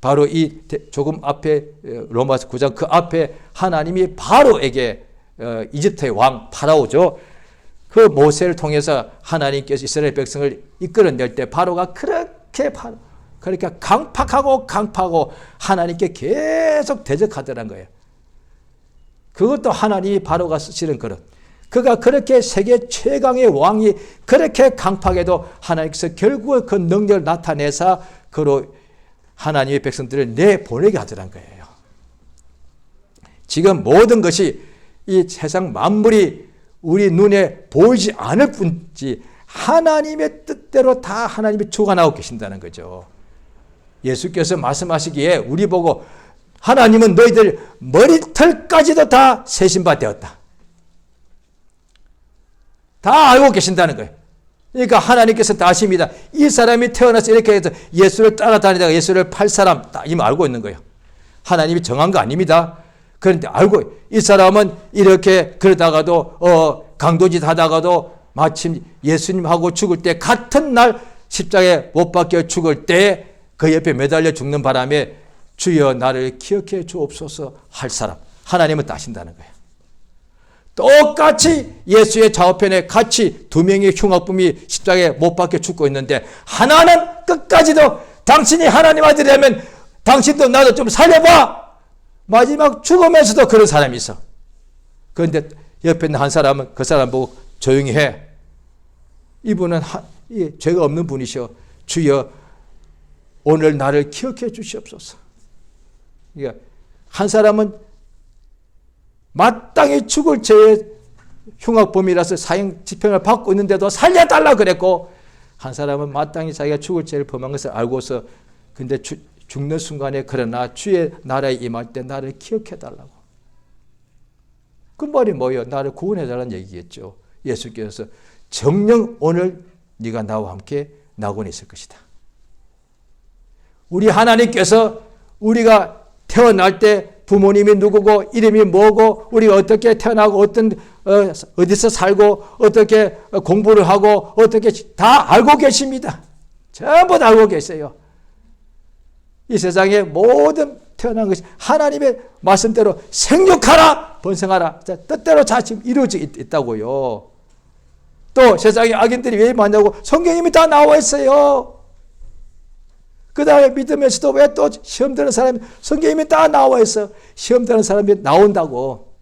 바로 이 조금 앞에 로마서 9장 그 앞에 하나님이 바로에게 이집트의 왕 파라오죠. 그 모세를 통해서 하나님께서 이스라엘 백성을 이끌어낼 때 바로가 그렇게 그러니까 강팍하고 하나님께 계속 대적하더란 거예요. 그것도 하나님이 바로가 쓰시는 그릇. 그가 그렇게 세계 최강의 왕이 그렇게 강팍해도 하나님께서 결국 그 능력을 나타내사 그로 하나님의 백성들을 내보내게 하더란 거예요. 지금 모든 것이 이 세상 만물이 우리 눈에 보이지 않을 뿐이지 하나님의 뜻대로 다 하나님이 주관하고 계신다는 거죠. 예수께서 말씀하시기에 우리 보고 하나님은 너희들 머리털까지도 다 세신 바 되었다. 다 알고 계신다는 거예요. 그러니까 하나님께서 다 아십니다. 이 사람이 태어나서 이렇게 해서 예수를 따라다니다가 예수를 팔 사람 다 이미 알고 있는 거예요. 하나님이 정한 거 아닙니다. 그런데 알고 이 사람은 이렇게 그러다가도 강도짓 하다가도 마침 예수님하고 죽을 때 같은 날 십자가에 못 박혀 죽을 때 그 옆에 매달려 죽는 바람에 주여 나를 기억해 주옵소서 할 사람 하나님은 다 아신다는 거예요. 똑같이 예수의 좌우편에 같이 두 명의 흉악범이 십자가에 못 박혀 죽고 있는데 하나는 끝까지도 당신이 하나님 아들이라면 당신도 나도 좀 살려봐. 마지막 죽으면서도 그런 사람이 있어. 그런데 옆에 있는 한 사람은 그 사람 보고 조용히 해. 이분은 죄가 없는 분이셔. 주여 오늘 나를 기억해 주시옵소서. 그러니까 한 사람은 마땅히 죽을 죄에 흉악범이라서 사형 집행을 받고 있는데도 살려달라 그랬고, 한 사람은 마땅히 자기가 죽을 죄를 범한 것을 알고서 근데 죽는 순간에 그러나 주의 나라에 임할 때 나를 기억해달라고. 그 말이 뭐예요? 나를 구원해달라는 얘기겠죠. 예수께서 정녕 오늘 네가 나와 함께 낙원에 있을 것이다. 우리 하나님께서 우리가 태어날 때 부모님이 누구고 이름이 뭐고 우리가 어떻게 태어나고 어디서 살고 어떻게 공부를 하고 어떻게 다 알고 계십니다. 전부 다 알고 계세요. 이 세상에 모든 태어난 것이 하나님의 말씀대로 생육하라 번성하라 뜻대로 다 지금 이루어져 있다고요. 또 세상에 악인들이 왜 많냐고 성경에 이미 다 나와 있어요. 그 다음에 믿으면서도 왜 또 시험 드는 사람이 성경에 이미 다 나와 있어. 시험 드는 사람이 나온다고.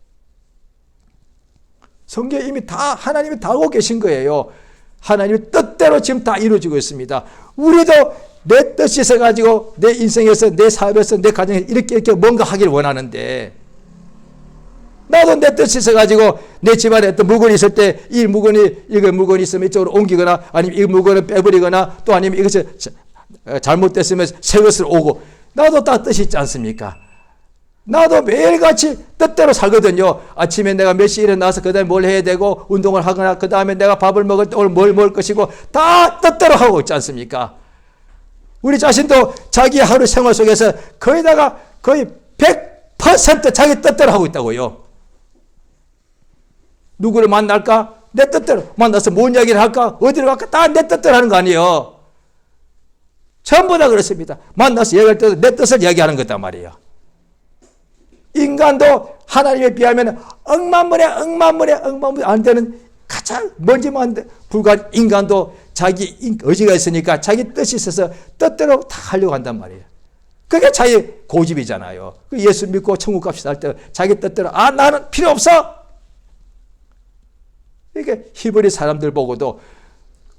성경에 이미 다 하나님이 다 하고 계신 거예요. 하나님의 뜻대로 지금 다 이루어지고 있습니다. 우리도 내 뜻이 있어가지고 내 인생에서 내 사업에서 내 가정에서 이렇게 뭔가 하기를 원하는데 나도 내 뜻이 있어가지고 내 집안에 어떤 물건이 있을 때 이 물건이 있으면 이쪽으로 옮기거나 아니면 이 물건을 빼버리거나 또 아니면 이것이 잘못됐으면 새 것을 오고 나도 다 뜻이 있지 않습니까? 나도 매일같이 뜻대로 살거든요. 아침에 내가 몇 시에 일어나서 그 다음에 뭘 해야 되고 운동을 하거나 그 다음에 내가 밥을 먹을 때 오늘 뭘 먹을 것이고 다 뜻대로 하고 있지 않습니까? 우리 자신도 자기 하루 생활 속에서 거의 100% 자기 뜻대로 하고 있다고요. 누구를 만날까? 내 뜻대로. 만나서 뭔 이야기를 할까? 어디로 갈까? 다 내 뜻대로 하는 거 아니에요. 전부 다 그렇습니다. 만나서 얘기할 때도 내 뜻을 얘기하는 거단 말이에요. 인간도 하나님에 비하면 억만문에 안 되는 가장 먼지만 불과한 인간도 자기 의지가 있으니까 자기 뜻이 있어서 뜻대로 다 하려고 한단 말이에요. 그게 자기 고집이잖아요. 예수 믿고 천국 갑시다 할 때 자기 뜻대로 나는 필요 없어. 이게 히브리 사람들 보고도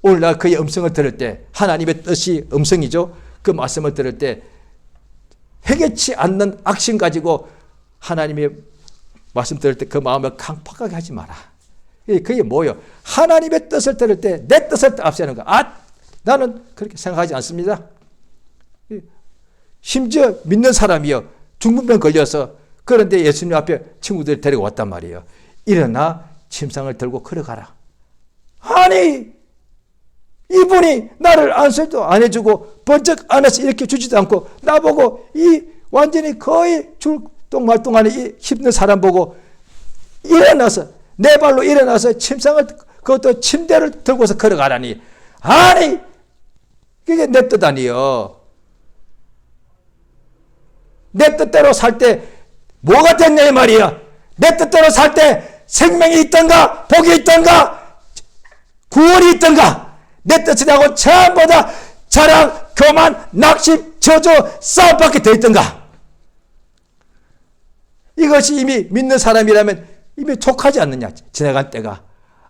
오늘날 그의 음성을 들을 때 하나님의 뜻이 음성이죠. 그 말씀을 들을 때 회개치 않는 악심 가지고 하나님의 말씀 들을 때 그 마음을 강팍하게 하지 마라. 그게 뭐예요? 하나님의 뜻을 들을 때 내 뜻을 앞세우는 거야. 나는 그렇게 생각하지 않습니다. 심지어 믿는 사람이요. 중풍병 걸려서 그런데 예수님 앞에 친구들이 데리고 왔단 말이에요. 일어나 침상을 들고 걸어가라. 아니 이분이 나를 안수도 안 해주고 번쩍 안아서 이렇게 주지도 않고 나보고 이 완전히 거의 줄똥말똥하는 이 힘든 사람 보고 일어나서 내 발로 일어나서 침상을 그것도 침대를 들고서 걸어가라니. 아니 그게 내 뜻 아니에요. 내 뜻대로 살 때 뭐가 됐냐 이 말이야. 내 뜻대로 살 때 생명이 있던가 복이 있던가 구원이 있던가 내 뜻이라고 전부 다 자랑, 교만, 낙심, 저주, 싸움밖에 더 있던가. 이것이 이미 믿는 사람이라면 이미 족하지 않느냐. 지나간 때가.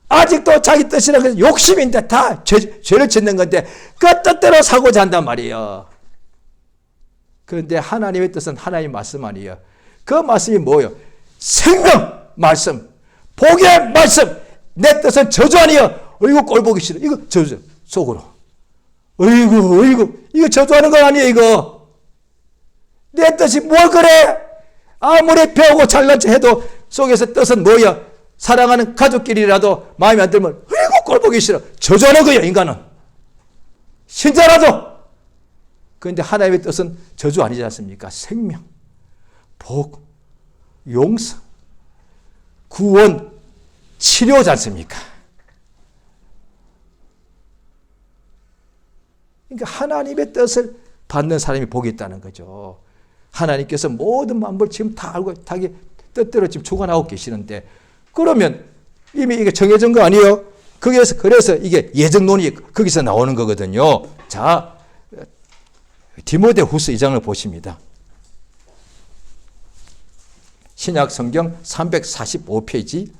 아직도 자기 뜻이라고 해서 욕심인데 다 죄를 짓는 건데 그 뜻대로 사고자 한단 말이에요. 그런데 하나님의 뜻은 하나님의 말씀 아니에요. 그 말씀이 뭐예요? 생명 말씀, 복의 말씀. 내 뜻은 저주 아니에요. 어이구 꼴 보기 싫어. 이거 저주 속으로. 어이구 이거 저주하는 거 아니에요 이거. 내 뜻이 뭘 그래. 아무리 배우고 잘난 체 해도 속에서 뜻은 뭐야? 사랑하는 가족끼리라도 마음에 안 들면 어이구 꼴 보기 싫어. 저주하는 거예요 인간은. 신자라도. 그런데 하나님의 뜻은 저주 아니지 않습니까? 생명, 복, 용서, 구원, 치료지 않습니까? 그러니까 하나님의 뜻을 받는 사람이 복이 있다는 거죠. 하나님께서 모든 만물을 지금 다 알고 자기 뜻대로 지금 주관하고 계시는데 그러면 이미 이게 정해진 거 아니에요? 그래서 이게 예정론이 거기서 나오는 거거든요. 자, 디모데후서 2장을 보십니다. 신약 성경 345페이지.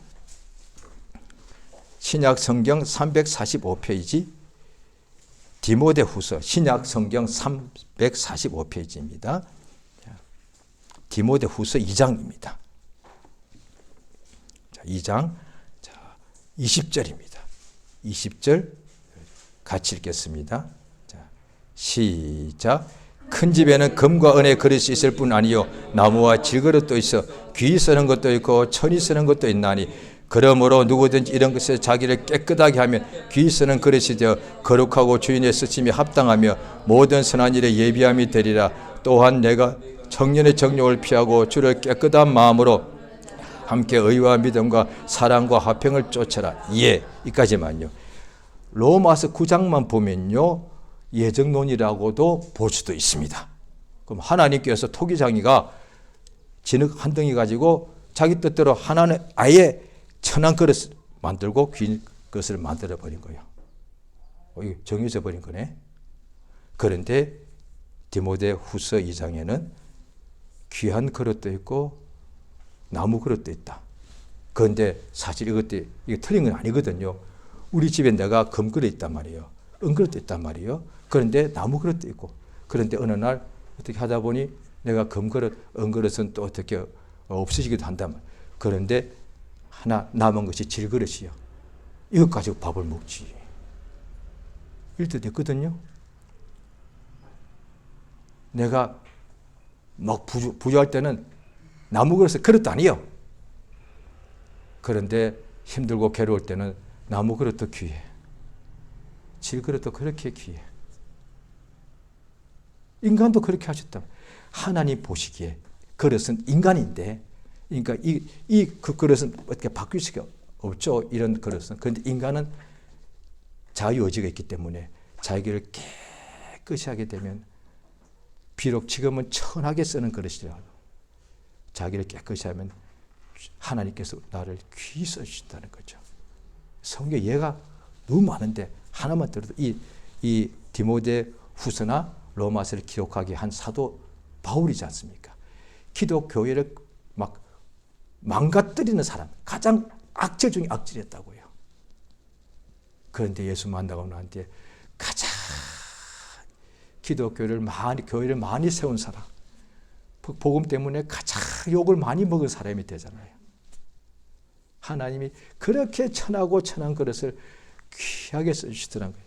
신약 성경 345페이지. 디모데후서 신약 성경 345페이지입니다. 디모데후서 2장입니다. 자, 2장. 자, 20절입니다. 20절 같이 읽겠습니다. 자, 시작. 큰 집에는 금과 은의 그릇이 있을 뿐 아니요 나무와 질그릇도 있어 귀 쓰는 것도 있고 천이 쓰는 것도 있나니 그러므로 누구든지 이런 것에 자기를 깨끗하게 하면 귀 쓰는 그릇이 되어 거룩하고 주인의 쓰심이 합당하며 모든 선한 일에 예비함이 되리라. 또한 내가 청년의 정욕을 피하고 주를 깨끗한 마음으로 함께 의와 믿음과 사랑과 화평을 쫓아라. 예, 이까지만요. 로마서 9장만 보면요 예정론이라고도 볼 수도 있습니다. 그럼 하나님께서 토기장이가 진흙 한 덩이 가지고 자기 뜻대로 하나는 아예 천한 그릇을 만들고 귀한 것을 만들어 버린 거예요. 이거 정해져 버린 거네. 그런데 디모데 후서 2장에는 귀한 그릇도 있고 나무 그릇도 있다. 그런데 사실 이게 틀린 건 아니거든요. 우리 집에 내가 금그릇 있단 말이에요. 은그릇도 있단 말이에요. 그런데 나무 그릇도 있고. 그런데 어느 날 어떻게 하다 보니 내가 금그릇, 은그릇은 또 어떻게 없어지기도 한단 말이에요. 그런데 하나 남은 것이 질그릇이요. 이것 가지고 밥을 먹지. 이렇게 됐거든요. 내가 막 부유할 때는 나무 그릇도 아니에요. 그런데 힘들고 괴로울 때는 나무 그릇도 귀해. 질그릇도 그렇게 귀해. 인간도 그렇게 하셨다. 하나님 보시기에 그릇은 인간인데, 그러니까 그 그릇은 어떻게 바뀔 수가 없죠. 이런 그릇은. 그런데 인간은 자유의지가 있기 때문에 자기를 깨끗이 하게 되면 비록 지금은 천하게 쓰는 그릇이라도 자기를 깨끗이 하면 하나님께서 나를 귀히 써주신다는 거죠. 성경 예가 너무 많은데 하나만 들어도 이 디모데 후서나 로마서를 기록하게 한 사도 바울이지 않습니까? 기독교회를 막 망가뜨리는 사람, 가장 악질 중에 악질이었다고요. 그런데 예수 만나고 나한테 가장 기독교회를 교회를 많이 세운 사람, 복음 때문에 가장 욕을 많이 먹은 사람이 되잖아요. 하나님이 그렇게 천하고 천한 그릇을 귀하게 써주시더라고요.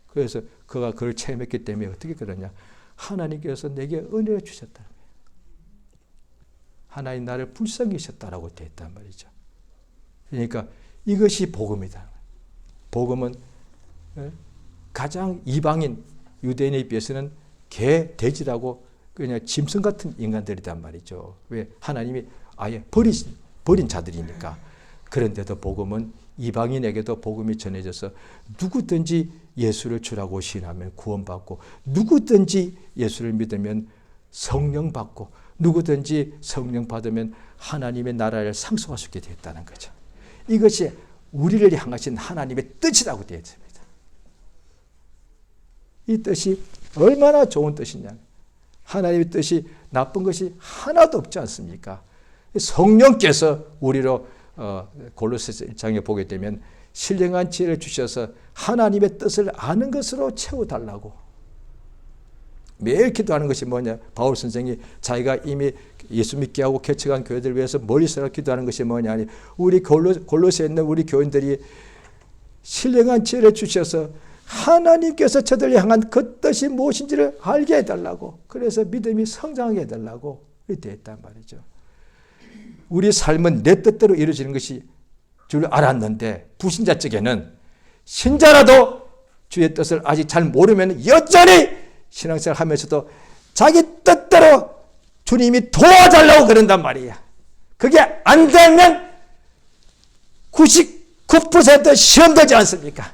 그래서 그가 그걸 체험했기 때문에 어떻게 그러냐. 하나님께서 내게 은혜를 주셨다는 거예요. 하나님 나를 불쌍히셨다라고 되어 있단 말이죠. 그러니까 이것이 복음이다. 복음은 가장 이방인 유대인에 비해서는 개, 돼지라고 그냥 짐승 같은 인간들이란 말이죠. 왜? 하나님이 아예 버린 자들이니까. 그런데도 복음은 이방인에게도 복음이 전해져서 누구든지 예수를 주라고 신하면 구원받고, 누구든지 예수를 믿으면 성령 받고, 누구든지 성령 받으면 하나님의 나라를 상속할 수 있게 되었다는 거죠. 이것이 우리를 향하신 하나님의 뜻이라고 되어 있습니다. 이 뜻이 얼마나 좋은 뜻이냐. 하나님의 뜻이 나쁜 것이 하나도 없지 않습니까? 성령께서 우리로 골로새서 1장에 보게 되면 신령한 지혜를 주셔서 하나님의 뜻을 아는 것으로 채워달라고. 매일 기도하는 것이 뭐냐. 바울 선생이 자기가 이미 예수 믿게 하고 개척한 교회들을 위해서 멀리서 기도하는 것이 뭐냐. 우리 골로새에 있는 우리 교인들이 신령한 지혜를 주셔서 하나님께서 저들을 향한 그 뜻이 무엇인지를 알게 해달라고. 그래서 믿음이 성장하게 해달라고 이렇게 했단 말이죠. 우리 삶은 내 뜻대로 이루어지는 것이 줄 알았는데, 불신자 쪽에는 신자라도 주의 뜻을 아직 잘 모르면 여전히 신앙생활 하면서도 자기 뜻대로 주님이 도와달라고 그런단 말이야. 그게 안 되면 99% 시험 되지 않습니까?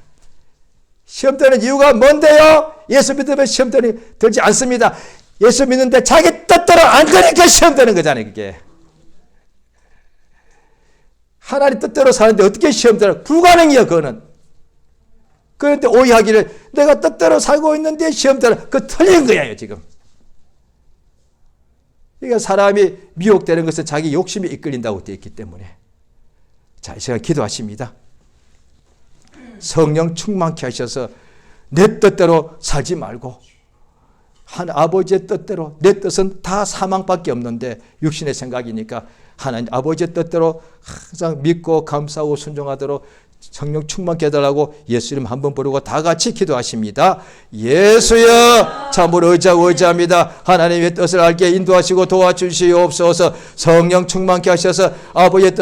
시험 되는 이유가 뭔데요? 예수 믿으면 시험 들지 않습니다. 예수 믿는데 자기 뜻대로 안 되니까 시험 되는 거잖아요, 그게. 하나님 뜻대로 사는데 어떻게 시험 들어? 불가능이야, 그거는. 그런데 오해하기를 내가 뜻대로 살고 있는데 시험 들어. 그거 틀린 거예요, 지금. 그러니까 사람이 미혹되는 것은 자기 욕심에 이끌린다고 되어 있기 때문에. 자, 이 시간 기도하십니다. 성령 충만케 하셔서 내 뜻대로 살지 말고 아버지의 뜻대로, 내 뜻은 다 사망밖에 없는데 육신의 생각이니까 하나님 아버지의 뜻대로 항상 믿고 감사하고 순종하도록 성령 충만케 해달라고 예수님 한번 부르고 다 같이 기도하십니다. 예수여 참으로 의지합니다. 하나님의 뜻을 알게 인도하시고 도와주시옵소서. 성령 충만케 하셔서 아버지의 뜻을